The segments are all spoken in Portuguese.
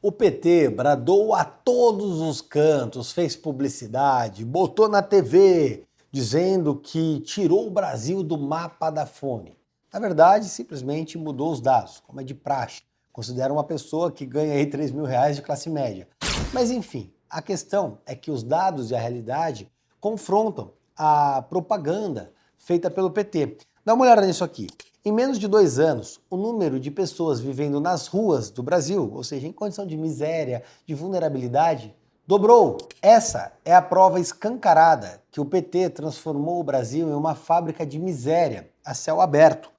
O PT bradou a todos os cantos, fez publicidade, botou na TV, dizendo que tirou o Brasil do mapa da fome. Na verdade, simplesmente mudou os dados, como é de praxe. Considera uma pessoa que ganha aí R$ 3.000 de classe média. Mas enfim, a questão é que os dados e a realidade confrontam a propaganda feita pelo PT. Dá uma olhada nisso aqui. Em menos de 2 anos, o número de pessoas vivendo nas ruas do Brasil, ou seja, em condição de miséria, de vulnerabilidade, dobrou. Essa é a prova escancarada que o PT transformou o Brasil em uma fábrica de miséria a céu aberto.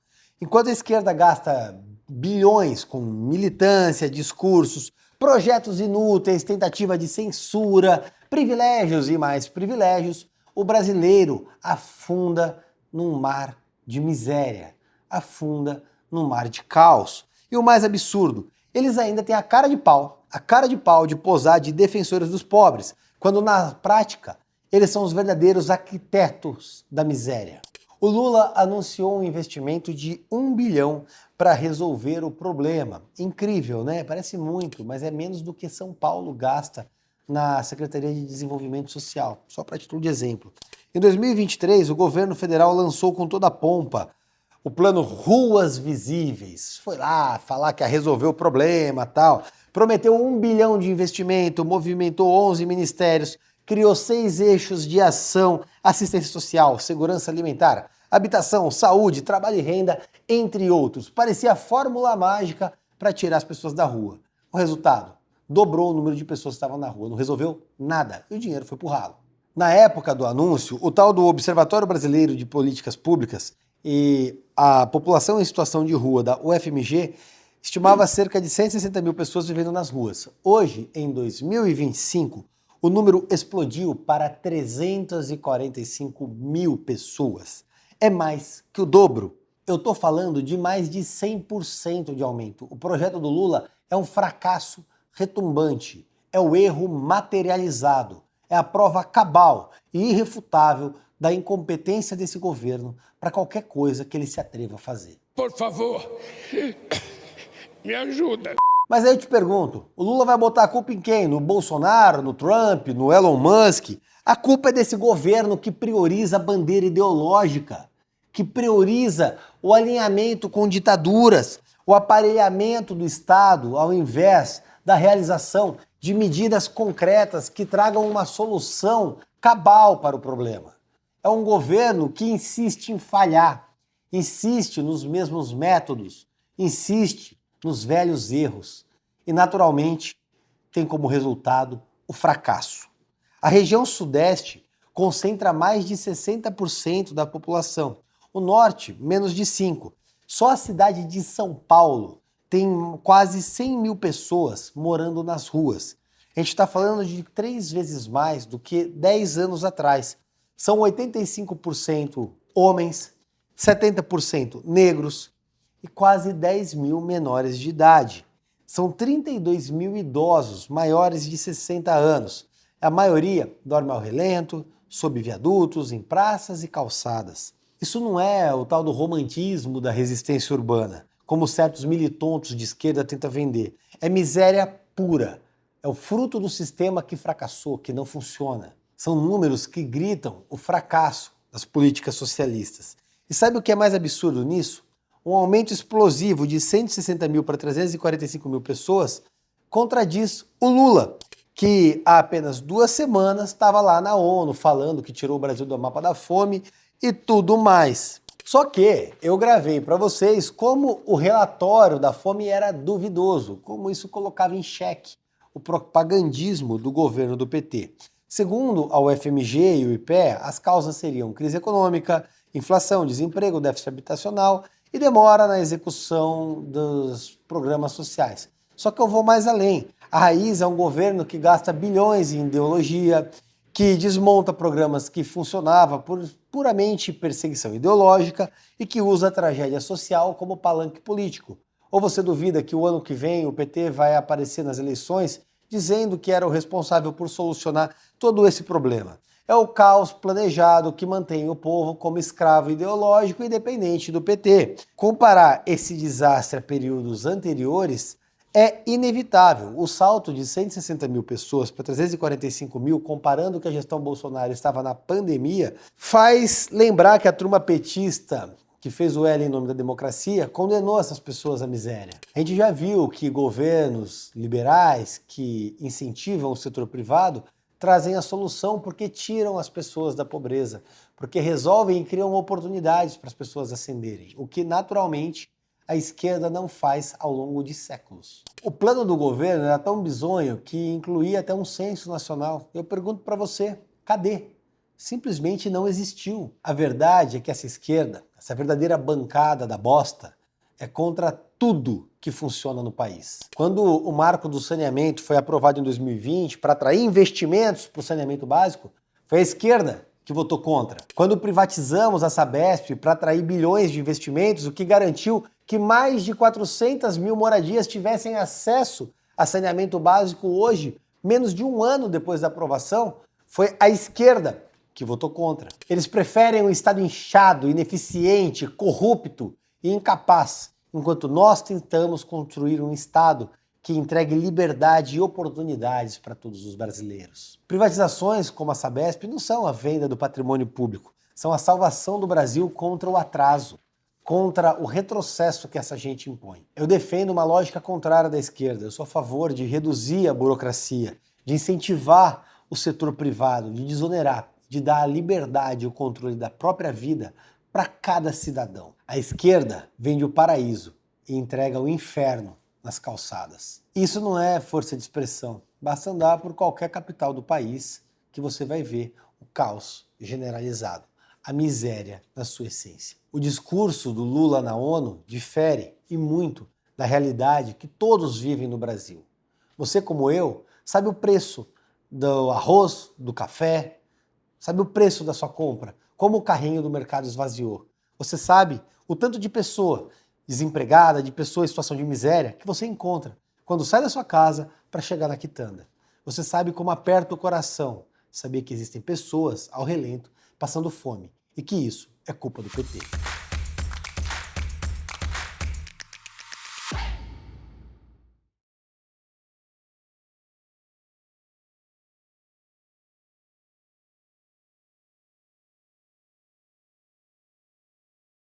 Enquanto a esquerda gasta bilhões com militância, discursos, projetos inúteis, tentativa de censura, privilégios e mais privilégios, o brasileiro afunda num mar de miséria, afunda num mar de caos. E o mais absurdo, eles ainda têm a cara de pau de posar de defensores dos pobres, quando na prática eles são os verdadeiros arquitetos da miséria. O Lula anunciou um investimento de 1 bilhão para resolver o problema. Incrível, né? Parece muito, mas é menos do que São Paulo gasta na Secretaria de Desenvolvimento Social, só para título de exemplo. Em 2023, o governo federal lançou com toda a pompa o plano Ruas Visíveis. Foi lá falar que ia resolver o problema, tal. Prometeu 1 bilhão de investimento, movimentou 11 ministérios, criou 6 eixos de ação: assistência social, segurança alimentar, habitação, saúde, trabalho e renda, entre outros. Parecia a fórmula mágica para tirar as pessoas da rua. O resultado? Dobrou o número de pessoas que estavam na rua. Não resolveu nada. E o dinheiro foi pro ralo. Na época do anúncio, o tal do Observatório Brasileiro de Políticas Públicas e a população em situação de rua da UFMG estimava cerca de 160 mil pessoas vivendo nas ruas. Hoje, em 2025, o número explodiu para 345 mil pessoas. É mais que o dobro. Eu estou falando de mais de 100% de aumento. O projeto do Lula é um fracasso retumbante. É o erro materializado. É a prova cabal e irrefutável da incompetência desse governo para qualquer coisa que ele se atreva a fazer. Por favor, me ajuda. Mas aí eu te pergunto, o Lula vai botar a culpa em quem? No Bolsonaro, no Trump, no Elon Musk? A culpa é desse governo que prioriza a bandeira ideológica, que prioriza o alinhamento com ditaduras, o aparelhamento do Estado ao invés da realização de medidas concretas que tragam uma solução cabal para o problema. É um governo que insiste em falhar, insiste nos mesmos métodos, insiste nos velhos erros e, naturalmente, tem como resultado o fracasso. A região sudeste concentra mais de 60% da população, o norte, menos de 5%. Só a cidade de São Paulo tem quase 100 mil pessoas morando nas ruas. A gente está falando de 3 vezes mais do que 10 anos atrás. São 85% homens, 70% negros e quase 10 mil menores de idade. São 32 mil idosos maiores de 60 anos. A maioria dorme ao relento, sob viadutos, em praças e calçadas. Isso não é o tal do romantismo da resistência urbana, como certos militontos de esquerda tentam vender. É miséria pura. É o fruto do sistema que fracassou, que não funciona. São números que gritam o fracasso das políticas socialistas. E sabe o que é mais absurdo nisso? Um aumento explosivo de 160 mil para 345 mil pessoas contradiz o Lula, que há apenas 2 semanas estava lá na ONU falando que tirou o Brasil do mapa da fome e tudo mais. Só que eu gravei para vocês como o relatório da fome era duvidoso, como isso colocava em xeque o propagandismo do governo do PT. Segundo a UFMG e o IPEA, as causas seriam crise econômica, inflação, desemprego, déficit habitacional e demora na execução dos programas sociais. Só que eu vou mais além. A raiz é um governo que gasta bilhões em ideologia, que desmonta programas que funcionavam por puramente perseguição ideológica e que usa a tragédia social como palanque político. Ou você duvida que o ano que vem o PT vai aparecer nas eleições dizendo que era o responsável por solucionar todo esse problema? É o caos planejado que mantém o povo como escravo ideológico e dependente do PT. Comparar esse desastre a períodos anteriores É inevitável. O salto de 160 mil pessoas para 345 mil, comparando que a gestão Bolsonaro estava na pandemia, faz lembrar que a turma petista, que fez o L em nome da democracia, condenou essas pessoas à miséria. A gente já viu que governos liberais que incentivam o setor privado trazem a solução porque tiram as pessoas da pobreza, porque resolvem e criam oportunidades para as pessoas ascenderem, o que naturalmente a esquerda não faz ao longo de séculos. O plano do governo era tão bizonho que incluía até um censo nacional. Eu pergunto para você, cadê? Simplesmente não existiu. A verdade é que essa esquerda, essa verdadeira bancada da bosta, é contra tudo que funciona no país. Quando o marco do saneamento foi aprovado em 2020 para atrair investimentos para o saneamento básico, foi a esquerda que votou contra. Quando privatizamos a Sabesp para atrair bilhões de investimentos, o que garantiu que mais de 400 mil moradias tivessem acesso a saneamento básico hoje, menos de um ano depois da aprovação, foi a esquerda que votou contra. Eles preferem um Estado inchado, ineficiente, corrupto e incapaz, enquanto nós tentamos construir um Estado que entregue liberdade e oportunidades para todos os brasileiros. Privatizações como a Sabesp não são a venda do patrimônio público, são a salvação do Brasil contra o atraso, contra o retrocesso que essa gente impõe. Eu defendo uma lógica contrária da esquerda, eu sou a favor de reduzir a burocracia, de incentivar o setor privado, de desonerar, de dar a liberdade e o controle da própria vida para cada cidadão. A esquerda vende o paraíso e entrega o inferno nas calçadas. Isso não é força de expressão. Basta andar por qualquer capital do país que você vai ver o caos generalizado, a miséria na sua essência. O discurso do Lula na ONU difere e muito da realidade que todos vivem no Brasil. Você, como eu, sabe o preço do arroz, do café, sabe o preço da sua compra, como o carrinho do mercado esvaziou. Você sabe o tanto de pessoa desempregada, de pessoa em situação de miséria que você encontra quando sai da sua casa para chegar na quitanda. Você sabe como aperta o coração saber que existem pessoas ao relento passando fome e que isso é culpa do PT.